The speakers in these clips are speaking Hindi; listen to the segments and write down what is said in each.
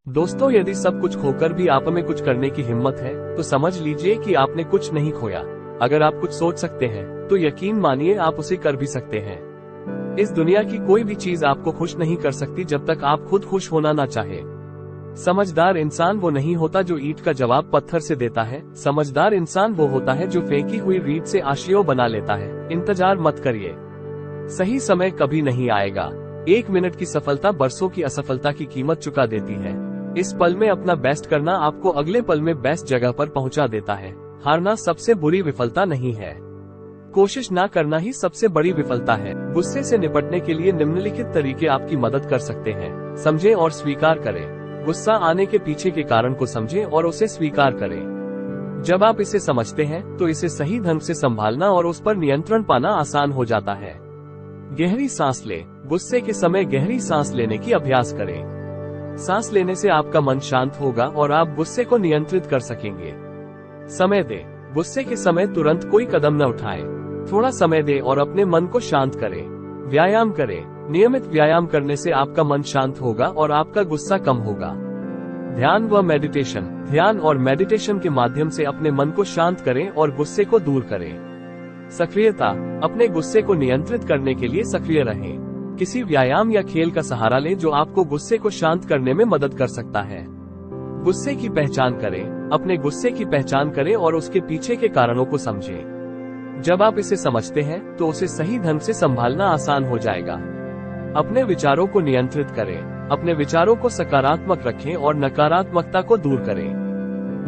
दोस्तों, यदि सब कुछ खोकर भी आप में कुछ करने की हिम्मत है तो समझ लीजिए कि आपने कुछ नहीं खोया। अगर आप कुछ सोच सकते हैं तो यकीन मानिए आप उसे कर भी सकते हैं। इस दुनिया की कोई भी चीज आपको खुश नहीं कर सकती जब तक आप खुद खुश होना ना चाहे। समझदार इंसान वो नहीं होता जो ईंट का जवाब पत्थर से देता है। समझदार इंसान वो होता है जो फेंकी हुई रीत से आशियों बना लेता है। इंतजार मत करिए, सही समय कभी नहीं आएगा। 1 मिनट की सफलता बरसों की असफलता की कीमत चुका देती है। इस पल में अपना बेस्ट करना आपको अगले पल में बेस्ट जगह पर पहुंचा देता है। हारना सबसे बुरी विफलता नहीं है, कोशिश ना करना ही सबसे बड़ी विफलता है। गुस्से से निपटने के लिए निम्नलिखित तरीके आपकी मदद कर सकते हैं। समझें और स्वीकार करें। गुस्सा आने के पीछे के कारण को समझें और उसे स्वीकार करें। जब आप इसे समझते हैं तो इसे सही ढंग से संभालना और उस पर नियंत्रण पाना आसान हो जाता है। गहरी सांस लें। गुस्से के समय गहरी सांस लेने की अभ्यास करें। सांस लेने से आपका मन शांत होगा और आप गुस्से को नियंत्रित कर सकेंगे। समय दें। गुस्से के समय तुरंत कोई कदम न उठाएं। थोड़ा समय दें और अपने मन को शांत करें। व्यायाम करें। नियमित व्यायाम करने से आपका मन शांत होगा और आपका गुस्सा कम होगा। ध्यान व मेडिटेशन। ध्यान और मेडिटेशन के माध्यम से अपने मन को शांत करें और गुस्से को दूर करें। सक्रियता। अपने गुस्से को नियंत्रित करने के लिए सक्रिय रहें। किसी व्यायाम या खेल का सहारा लें जो आपको गुस्से को शांत करने में मदद कर सकता है। गुस्से की पहचान करें। अपने गुस्से की पहचान करें और उसके पीछे के कारणों को समझें। जब आप इसे समझते हैं तो उसे सही ढंग से संभालना आसान हो जाएगा। अपने विचारों को नियंत्रित करें। अपने विचारों को सकारात्मक रखें और नकारात्मकता को दूर करें।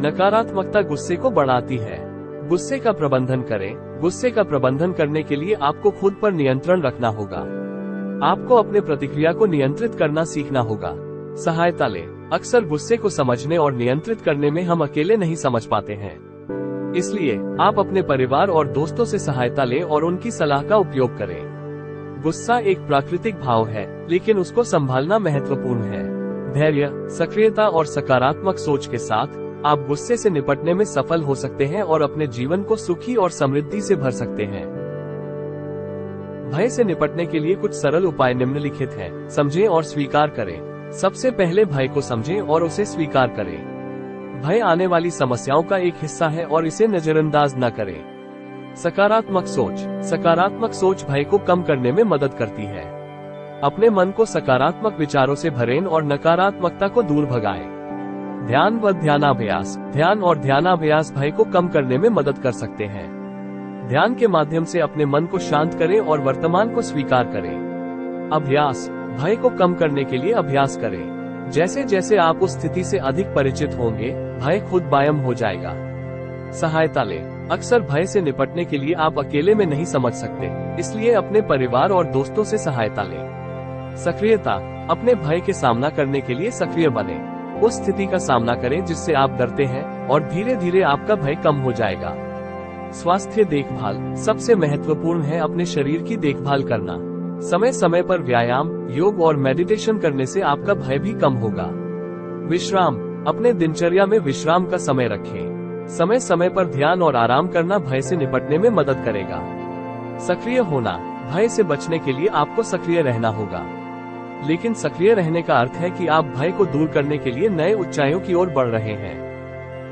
नकारात्मकता गुस्से को बढ़ाती है। गुस्से का प्रबंधन करें। गुस्से का प्रबंधन करने के लिए आपको खुद पर नियंत्रण रखना होगा। आपको अपने प्रतिक्रिया को नियंत्रित करना सीखना होगा। सहायता लें। अक्सर गुस्से को समझने और नियंत्रित करने में हम अकेले नहीं समझ पाते हैं। इसलिए आप अपने परिवार और दोस्तों से सहायता लें और उनकी सलाह का उपयोग करें। गुस्सा एक प्राकृतिक भाव है, लेकिन उसको संभालना महत्वपूर्ण है। धैर्य, सक्रियता और सकारात्मक सोच के साथ आप गुस्से से निपटने में सफल हो सकते हैं और अपने जीवन को सुखी और समृद्धि से भर सकते हैं। भय से निपटने के लिए कुछ सरल उपाय निम्नलिखित हैं। समझें और स्वीकार करें। सबसे पहले भय को समझें और उसे स्वीकार करें। भय आने वाली समस्याओं का एक हिस्सा है और इसे नजरअंदाज न करें। सकारात्मक सोच। सकारात्मक सोच भय को कम करने में मदद करती है। अपने मन को सकारात्मक विचारों से भरें और नकारात्मकता को दूर भगाएं। ध्यान व ध्यानाभ्यास। ध्यान और ध्यानाभ्यास भय को कम करने में मदद कर सकते हैं। ध्यान के माध्यम से अपने मन को शांत करें और वर्तमान को स्वीकार करें। अभ्यास। भय को कम करने के लिए अभ्यास करें। जैसे जैसे आप उस स्थिति से अधिक परिचित होंगे, भय खुद गायब हो जाएगा। सहायता लें। अक्सर भय से निपटने के लिए आप अकेले में नहीं समझ सकते, इसलिए अपने परिवार और दोस्तों से सहायता लें। सक्रियता। अपने भय के सामना करने के लिए सक्रिय बने। उस स्थिति का सामना करें जिससे आप डरते हैं और धीरे धीरे आपका भय कम हो जाएगा। स्वास्थ्य देखभाल। सबसे महत्वपूर्ण है अपने शरीर की देखभाल करना। समय समय पर व्यायाम, योग और मेडिटेशन करने से आपका भय भी कम होगा। विश्राम। अपने दिनचर्या में विश्राम का समय रखें। समय समय पर ध्यान और आराम करना भय से निपटने में मदद करेगा। सक्रिय होना। भय से बचने के लिए आपको सक्रिय रहना होगा, लेकिन सक्रिय रहने का अर्थ है कि आप भय को दूर करने के लिए नए ऊंचाइयों की ओर बढ़ रहे हैं।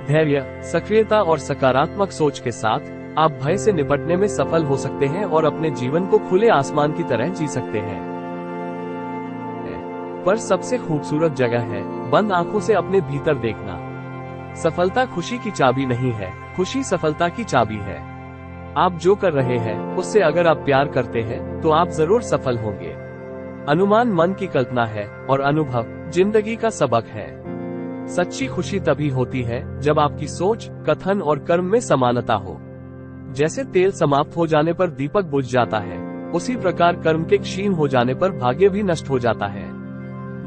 धैर्य, सक्रियता और सकारात्मक सोच के साथ आप भय से निपटने में सफल हो सकते हैं और अपने जीवन को खुले आसमान की तरह जी सकते हैं। पर सबसे खूबसूरत जगह है बंद आंखों से अपने भीतर देखना। सफलता खुशी की चाबी नहीं है, खुशी सफलता की चाबी है। आप जो कर रहे हैं उससे अगर आप प्यार करते हैं तो आप जरूर सफल होंगे। अनुमान मन की कल्पना है और अनुभव जिंदगी का सबक है। सच्ची खुशी तभी होती है जब आपकी सोच, कथन और कर्म में समानता हो। जैसे तेल समाप्त हो जाने पर दीपक बुझ जाता है, उसी प्रकार कर्म के क्षीण हो जाने पर भाग्य भी नष्ट हो जाता है।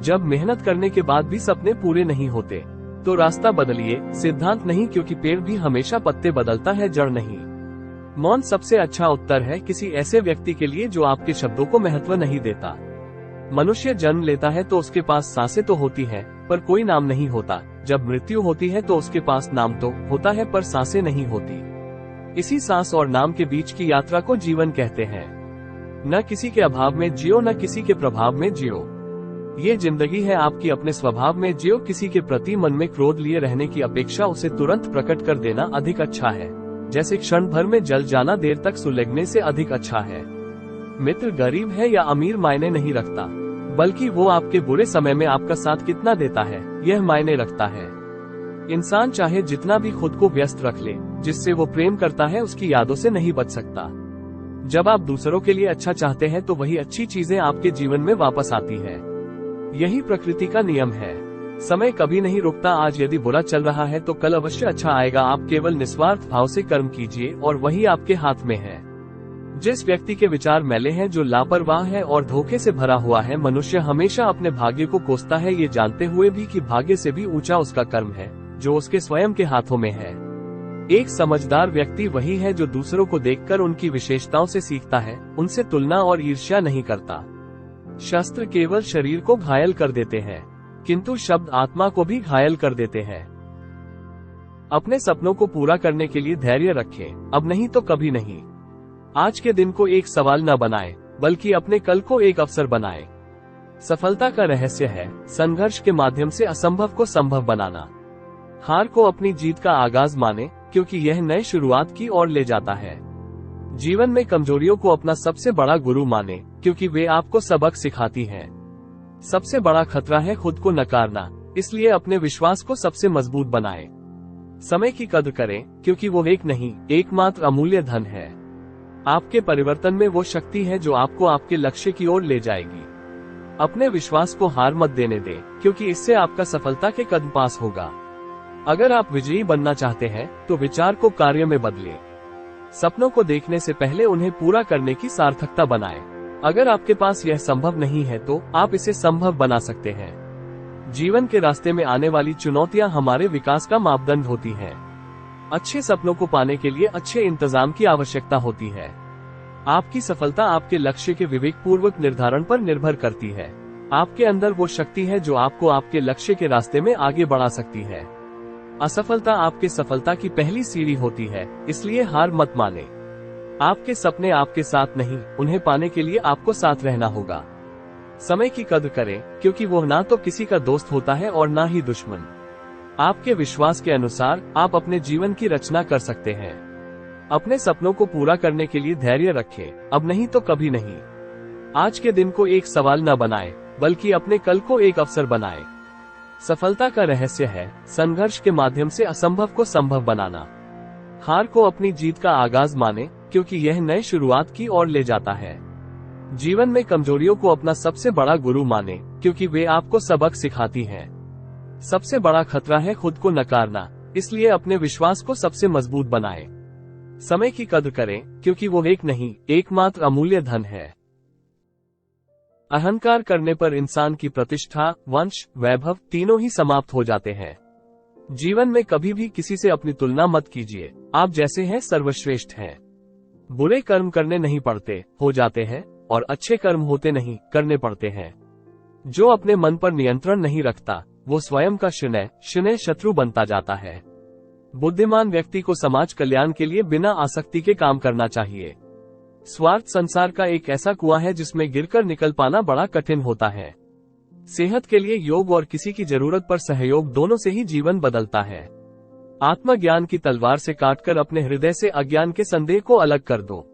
जब मेहनत करने के बाद भी सपने पूरे नहीं होते तो रास्ता बदलिए, सिद्धांत नहीं, क्योंकि पेड़ भी हमेशा पत्ते बदलता है, जड़ नहीं। मौन सबसे अच्छा उत्तर है किसी ऐसे व्यक्ति के लिए जो आपके शब्दों को महत्व नहीं देता। मनुष्य जन्म लेता है तो उसके पास सांसें तो होती हैं, पर कोई नाम नहीं होता। जब मृत्यु होती है तो उसके पास नाम तो होता है, पर सांसें नहीं होती। इसी सांस और नाम के बीच की यात्रा को जीवन कहते हैं। न किसी के अभाव में जियो, न किसी के प्रभाव में जियो। ये जिंदगी है आपकी, अपने स्वभाव में जियो। किसी के प्रति मन में क्रोध लिए रहने की अपेक्षा उसे तुरंत प्रकट कर देना अधिक अच्छा है। जैसे क्षण भर में जल जाना देर तक सुलगने से अधिक अच्छा है। मित्र गरीब है या अमीर मायने नहीं रखता, बल्कि वो आपके बुरे समय में आपका साथ कितना देता है यह मायने रखता है। इंसान चाहे जितना भी खुद को व्यस्त रख ले, जिससे वो प्रेम करता है उसकी यादों से नहीं बच सकता। जब आप दूसरों के लिए अच्छा चाहते हैं तो वही अच्छी चीजें आपके जीवन में वापस आती है। यही प्रकृति का नियम है। समय कभी नहीं रुकता। आज यदि बुरा चल रहा है तो कल अवश्य अच्छा आएगा। आप केवल निस्वार्थ भाव से कर्म कीजिए और वही आपके हाथ में है। जिस व्यक्ति के विचार मैले हैं, जो लापरवाह है और धोखे से भरा हुआ है, मनुष्य हमेशा अपने भाग्य को कोसता है, ये जानते हुए भी कि भाग्य से भी ऊंचा उसका कर्म है जो उसके स्वयं के हाथों में है। एक समझदार व्यक्ति वही है जो दूसरों को देखकर उनकी विशेषताओं से सीखता है, उनसे तुलना और ईर्ष्या नहीं करता। शस्त्र केवल शरीर को घायल कर देते हैं, किंतु शब्द आत्मा को भी घायल कर देते हैं। अपने सपनों को पूरा करने के लिए धैर्य रखें, अब नहीं तो कभी नहीं। आज के दिन को एक सवाल न बनाएं, बल्कि अपने कल को एक अवसर बनाएं। सफलता का रहस्य है संघर्ष के माध्यम से असंभव को संभव बनाना। हार को अपनी जीत का आगाज माने, क्योंकि यह नए शुरुआत की ओर ले जाता है। जीवन में कमजोरियों को अपना सबसे बड़ा गुरु माने, क्योंकि वे आपको सबक सिखाती हैं। सबसे बड़ा खतरा है खुद को नकारना, इसलिए अपने विश्वास को सबसे मजबूत बनाएं। समय की कद्र करें, क्योंकि वो एक नहीं एकमात्र अमूल्य धन है। आपके परिवर्तन में वो शक्ति है जो आपको आपके लक्ष्य की ओर ले जाएगी। अपने विश्वास को हार मत देने दें, क्योंकि इससे आपका सफलता के कदम पास होगा। अगर आप विजयी बनना चाहते हैं तो विचार को कार्य में बदलें। सपनों को देखने से पहले उन्हें पूरा करने की सार्थकता बनाएं। अगर आपके पास यह संभव नहीं है तो आप इसे संभव बना सकते हैं। जीवन के रास्ते में आने वाली चुनौतियां हमारे विकास का मापदंड होती हैं। अच्छे सपनों को पाने के लिए अच्छे इंतजाम की आवश्यकता होती है। आपकी सफलता आपके लक्ष्य के विवेकपूर्वक निर्धारण पर निर्भर करती है। आपके अंदर वो शक्ति है जो आपको आपके लक्ष्य के रास्ते में आगे बढ़ा सकती है। असफलता आपके सफलता की पहली सीढ़ी होती है, इसलिए हार मत माने। आपके सपने आपके साथ नहीं, उन्हें पाने के लिए आपको साथ रहना होगा। समय की कद्र करें, क्योंकि वो ना तो किसी का दोस्त होता है और ना ही दुश्मन। आपके विश्वास के अनुसार आप अपने जीवन की रचना कर सकते हैं। अपने सपनों को पूरा करने के लिए धैर्य रखें, अब नहीं तो कभी नहीं। आज के दिन को एक सवाल न बनाएं, बल्कि अपने कल को एक अवसर बनाएं। सफलता का रहस्य है संघर्ष के माध्यम से असंभव को संभव बनाना। हार को अपनी जीत का आगाज माने, क्योंकि यह नए शुरुआत की ओर ले जाता है। जीवन में कमजोरियों को अपना सबसे बड़ा गुरु माने, क्योंकि वे आपको सबक सिखाती हैं। सबसे बड़ा खतरा है खुद को नकारना, इसलिए अपने विश्वास को सबसे मजबूत बनाएं। समय की कद्र करें, क्योंकि वो एक नहीं एकमात्र अमूल्य धन है। अहंकार करने पर इंसान की प्रतिष्ठा, वंश, वैभव तीनों ही समाप्त हो जाते हैं। जीवन में कभी भी किसी से अपनी तुलना मत कीजिए। आप जैसे हैं सर्वश्रेष्ठ हैं। बुरे कर्म करने नहीं पड़ते, हो जाते हैं, और अच्छे कर्म होते नहीं, करने पड़ते हैं। जो अपने मन पर नियंत्रण नहीं रखता वो स्वयं का शनै शत्रु बनता जाता है। बुद्धिमान व्यक्ति को समाज कल्याण के लिए बिना आसक्ति के काम करना चाहिए। स्वार्थ संसार का एक ऐसा कुआं है जिसमें गिरकर निकल पाना बड़ा कठिन होता है। सेहत के लिए योग और किसी की जरूरत पर सहयोग, दोनों से ही जीवन बदलता है। आत्मज्ञान की तलवार से काटकर अपने हृदय से अज्ञान के संदेह को अलग कर दो।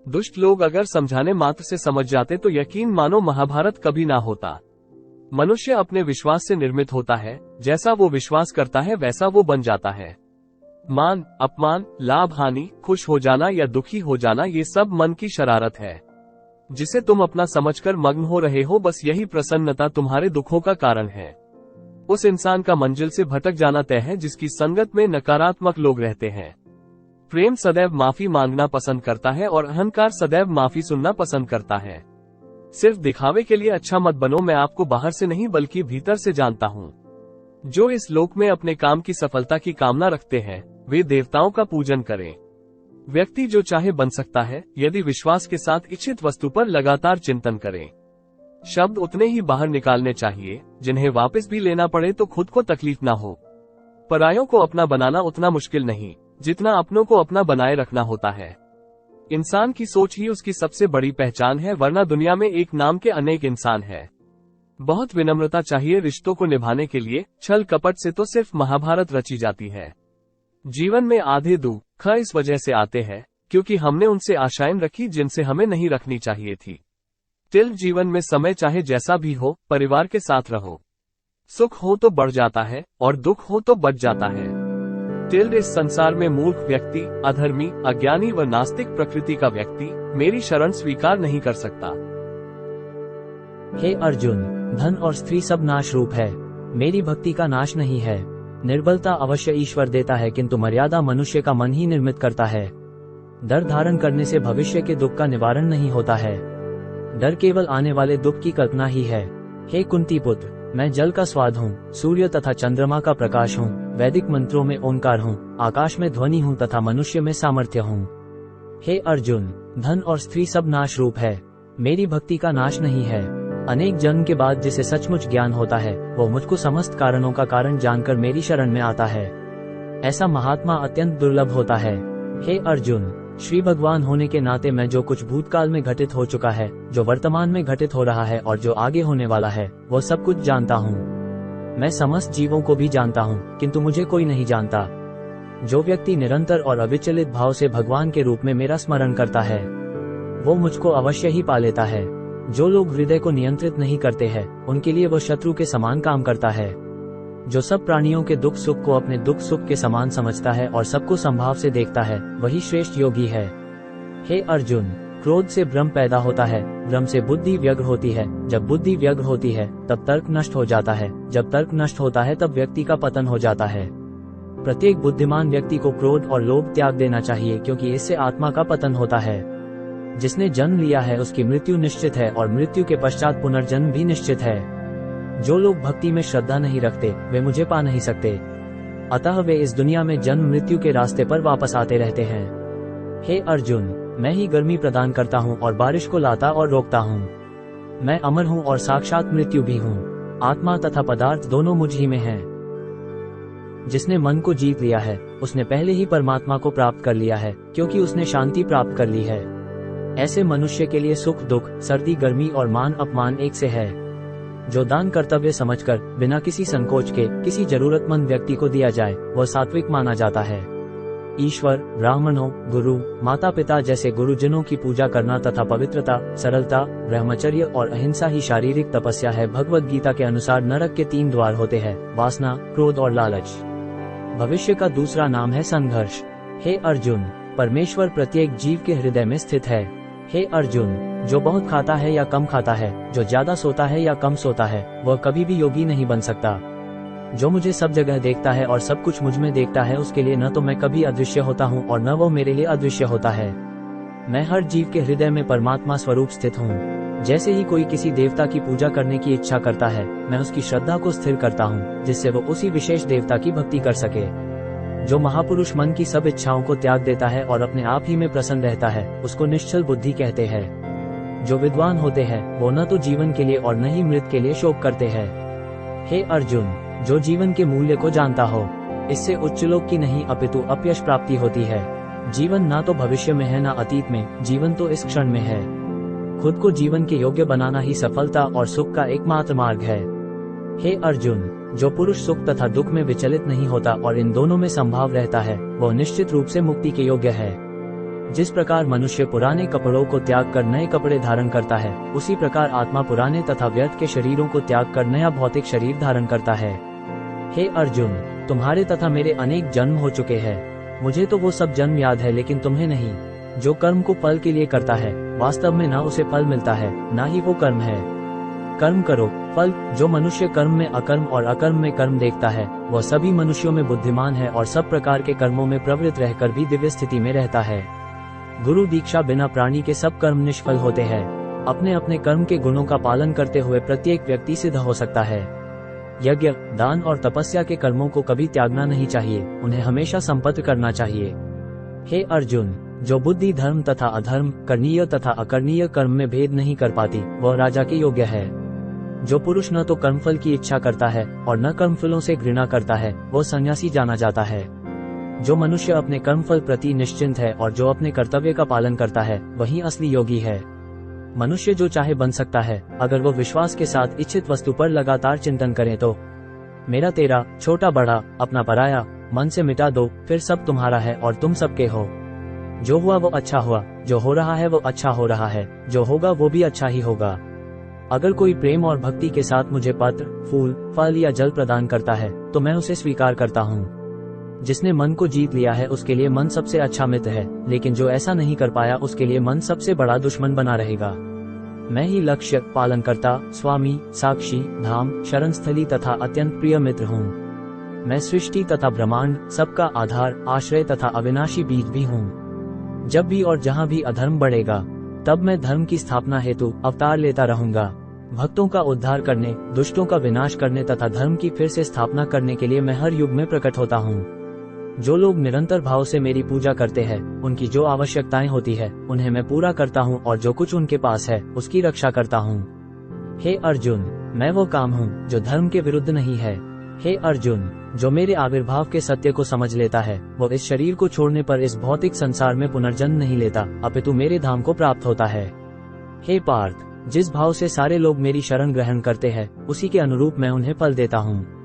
दुष्ट लोग अगर समझाने मात्र से समझ जाते तो यकीन मानो महाभारत कभी ना होता। मनुष्य अपने विश्वास से निर्मित होता है, जैसा वो विश्वास करता है वैसा वो बन जाता है। मान, अपमान, लाभ, हानि, खुश हो जाना या दुखी हो जाना, ये सब मन की शरारत है जिसे तुम अपना समझकर मग्न हो रहे हो। बस यही प्रसन्नता तुम्हारे दुखों का कारण है। उस इंसान का मंजिल से भटक जाना तय है जिसकी संगत में नकारात्मक लोग रहते हैं। प्रेम सदैव माफी मांगना पसंद करता है और अहंकार सदैव माफी सुनना पसंद करता है। सिर्फ दिखावे के लिए अच्छा मत बनो। मैं आपको बाहर से नहीं बल्कि भीतर से जानता हूँ। जो इस लोक में अपने काम की सफलता की कामना रखते हैं वे देवताओं का पूजन करें। व्यक्ति जो चाहे बन सकता है यदि विश्वास के साथ इच्छित वस्तु पर लगातार चिंतन करें। शब्द उतने ही बाहर निकालने चाहिए जिन्हें वापस भी लेना पड़े तो खुद को तकलीफ ना हो। परायों को अपना बनाना उतना मुश्किल नहीं जितना अपनों को अपना बनाए रखना होता है। इंसान की सोच ही उसकी सबसे बड़ी पहचान है, वरना दुनिया में एक नाम के अनेक इंसान हैं। बहुत विनम्रता चाहिए रिश्तों को निभाने के लिए, छल कपट से तो सिर्फ महाभारत रची जाती है। जीवन में आधे दुख इस वजह से आते हैं क्योंकि हमने उनसे आशाएं रखी जिनसे हमें नहीं रखनी चाहिए थी। टिल जीवन में समय चाहे जैसा भी हो, परिवार के साथ रहो। सुख हो तो बढ़ जाता है और दुख हो तो बच जाता है। टिल इस संसार में मूर्ख व्यक्ति, अधर्मी, अज्ञानी व नास्तिक प्रकृति का व्यक्ति मेरी शरण स्वीकार नहीं कर सकता। हे अर्जुन, धन और स्त्री सब नाश रूप है, मेरी भक्ति का नाश नहीं है। निर्बलता अवश्य ईश्वर देता है किंतु मर्यादा मनुष्य का मन ही निर्मित करता है। डर धारण करने से भविष्य के दुख का निवारण नहीं होता है। डर केवल आने वाले दुख की कल्पना ही है। हे कुंती पुत्र, मैं जल का स्वाद हूँ, सूर्य तथा चंद्रमा का प्रकाश हूँ, वैदिक मंत्रों में ओंकार हूँ, आकाश में ध्वनि हूँ तथा मनुष्य में सामर्थ्य हूँ। हे अर्जुन, धन और स्त्री सब नाश रूप है, मेरी भक्ति का नाश नहीं है। अनेक जन्म के बाद जिसे सचमुच ज्ञान होता है वो मुझको समस्त कारणों का कारण जानकर मेरी शरण में आता है। ऐसा महात्मा अत्यंत दुर्लभ होता है। हे अर्जुन, श्री भगवान होने के नाते मैं जो कुछ भूतकाल में घटित हो चुका है, जो वर्तमान में घटित हो रहा है और जो आगे होने वाला है, वो सब कुछ जानता हूँ। मैं समस्त जीवों को भी जानता हूँ किंतु मुझे कोई नहीं जानता। जो व्यक्ति निरंतर और अविचलित भाव से भगवान के रूप में मेरा स्मरण करता है वो मुझको अवश्य ही पा लेता है। जो लोग हृदय को नियंत्रित नहीं करते हैं उनके लिए वह शत्रु के समान काम करता है। जो सब प्राणियों के दुख सुख को अपने दुख सुख के समान समझता है और सबको संभाव से देखता है वही श्रेष्ठ योगी है। हे अर्जुन, क्रोध से भ्रम पैदा होता है, भ्रम से बुद्धि व्यग्र होती है, जब बुद्धि व्यग्र होती है तब तर्क नष्ट हो जाता है, जब तर्क नष्ट होता है तब व्यक्ति का पतन हो जाता है। प्रत्येक बुद्धिमान व्यक्ति को क्रोध और लोभ त्याग देना चाहिए क्योंकि इससे आत्मा का पतन होता है। जिसने जन्म लिया है उसकी मृत्यु निश्चित है और मृत्यु के पश्चात पुनर्जन्म भी निश्चित है। जो लोग भक्ति में श्रद्धा नहीं रखते वे मुझे पा नहीं सकते, अतः वे इस दुनिया में जन्म मृत्यु के रास्ते पर वापस आते रहते हैं। हे अर्जुन, मैं ही गर्मी प्रदान करता हूँ और बारिश को लाता और रोकता हूँ। मैं अमर हूँ और साक्षात मृत्यु भी हूँ। आत्मा तथा पदार्थ दोनों मुझ ही में हैं। जिसने मन को जीत लिया है उसने पहले ही परमात्मा को प्राप्त कर लिया है क्योंकि उसने शांति प्राप्त कर ली है। ऐसे मनुष्य के लिए सुख दुख, सर्दी गर्मी और मान अपमान एक से है। जो दान कर्तव्य समझकर बिना किसी संकोच के किसी जरूरतमंद व्यक्ति को दिया जाए वह सात्विक माना जाता है। ईश्वर, ब्राह्मणों, गुरु, माता पिता जैसे गुरुजनों की पूजा करना तथा पवित्रता, सरलता, ब्रह्मचर्य और अहिंसा ही शारीरिक तपस्या है। भगवद गीता के अनुसार नरक के 3 द्वार होते हैं, वासना, क्रोध और लालच। भविष्य का दूसरा नाम है संघर्ष। हे अर्जुन, परमेश्वर प्रत्येक जीव के हृदय में स्थित है। हे अर्जुन, जो बहुत खाता है या कम खाता है, जो ज्यादा सोता है या कम सोता है, वह कभी भी योगी नहीं बन सकता। जो मुझे सब जगह देखता है और सब कुछ मुझ में देखता है उसके लिए न तो मैं कभी अदृश्य होता हूँ और न वो मेरे लिए अदृश्य होता है। मैं हर जीव के हृदय में परमात्मा स्वरूप स्थित हूँ। जैसे ही कोई किसी देवता की पूजा करने की इच्छा करता है मैं उसकी श्रद्धा को स्थिर करता हूँ जिससे वो उसी विशेष देवता की भक्ति कर सके। जो महापुरुष मन की सब इच्छाओं को त्याग देता है और अपने आप ही में प्रसन्न रहता है उसको निश्चल बुद्धि कहते हैं। जो विद्वान होते हैं वो न तो जीवन के लिए और न ही मृत के लिए शोक करते हैं। हे अर्जुन, जो जीवन के मूल्य को जानता हो इससे उच्चलोक की नहीं अपितु अपयश प्राप्ति होती है। जीवन ना तो भविष्य में है ना अतीत में, जीवन तो इस क्षण में है। खुद को जीवन के योग्य बनाना ही सफलता और सुख का एकमात्र मार्ग है। हे अर्जुन, जो पुरुष सुख तथा दुख में विचलित नहीं होता और इन दोनों में संभाव रहता है वो निश्चित रूप से मुक्ति के योग्य है। जिस प्रकार मनुष्य पुराने कपड़ों को त्याग कर नए कपड़े धारण करता है उसी प्रकार आत्मा पुराने तथा व्यर्थ के शरीरों को त्याग कर नया भौतिक शरीर धारण करता है। हे अर्जुन, तुम्हारे तथा मेरे अनेक जन्म हो चुके हैं। मुझे तो वो सब जन्म याद है लेकिन तुम्हें नहीं। जो कर्म को फल के लिए करता है वास्तव में ना उसे फल मिलता है ना ही वो कर्म है। कर्म करो, फल। जो मनुष्य कर्म में अकर्म और अकर्म में कर्म देखता है वह सभी मनुष्यों में बुद्धिमान है और सब प्रकार के कर्मों में प्रवृत्त रहकर भी दिव्य स्थिति में रहता है। गुरु दीक्षा बिना प्राणी के सब कर्म निष्फल होते हैं। अपने अपने कर्म के गुणों का पालन करते हुए प्रत्येक व्यक्ति सिद्ध हो सकता है। यज्ञ, दान और तपस्या के कर्मों को कभी त्यागना नहीं चाहिए, उन्हें हमेशा संपन्न करना चाहिए। हे अर्जुन, जो बुद्धि धर्म तथा अधर्म, करणीय तथा अकरणीय कर्म में भेद नहीं कर पाती वह राजा के योग्य है। जो पुरुष न तो कर्मफल की इच्छा करता है और न कर्मफलों से घृणा करता है वो सन्यासी जाना जाता है। जो मनुष्य अपने कर्मफल प्रति निश्चिंत है और जो अपने कर्तव्य का पालन करता है वही असली योगी है। मनुष्य जो चाहे बन सकता है अगर वो विश्वास के साथ इच्छित वस्तु पर लगातार चिंतन करे तो। मेरा तेरा, छोटा बड़ा, अपना पराया, मन से मिटा दो, फिर सब तुम्हारा है और तुम सबके हो। जो हुआ वो अच्छा हुआ, जो हो रहा है वो अच्छा हो रहा है, जो होगा वो भी अच्छा ही होगा। अगर कोई प्रेम और भक्ति के साथ मुझे पत्र, फूल, फल या जल प्रदान करता है तो मैं उसे स्वीकार करता हूँ। जिसने मन को जीत लिया है उसके लिए मन सबसे अच्छा मित्र है, लेकिन जो ऐसा नहीं कर पाया उसके लिए मन सबसे बड़ा दुश्मन बना रहेगा। मैं ही लक्ष्य, पालनकर्ता, स्वामी, साक्षी, धाम, शरणस्थली तथा अत्यंत प्रिय मित्र हूँ। मैं सृष्टि तथा ब्रह्मांड, सबका आधार, आश्रय तथा अविनाशी बीज भी हूँ। जब भी और जहाँ भी अधर्म बढ़ेगा तब मैं धर्म की स्थापना हेतु अवतार लेता रहूंगा। भक्तों का उद्धार करने, दुष्टों का विनाश करने तथा धर्म की फिर से स्थापना करने के लिए मैं हर युग में प्रकट होता हूँ। जो लोग निरंतर भाव से मेरी पूजा करते हैं, उनकी जो आवश्यकताएं होती है उन्हें मैं पूरा करता हूँ और जो कुछ उनके पास है उसकी रक्षा करता हूँ। हे अर्जुन, मैं वो काम हूँ जो धर्म के विरुद्ध नहीं है। हे अर्जुन, जो मेरे आविर्भाव के सत्य को समझ लेता है वो इस शरीर को छोड़ने पर इस भौतिक संसार में पुनर्जन्म नहीं लेता, अपितु मेरे धाम को प्राप्त होता है। हे पार्थ, जिस भाव से सारे लोग मेरी शरण ग्रहण करते हैं उसी के अनुरूप मैं उन्हें फल देता हूँ।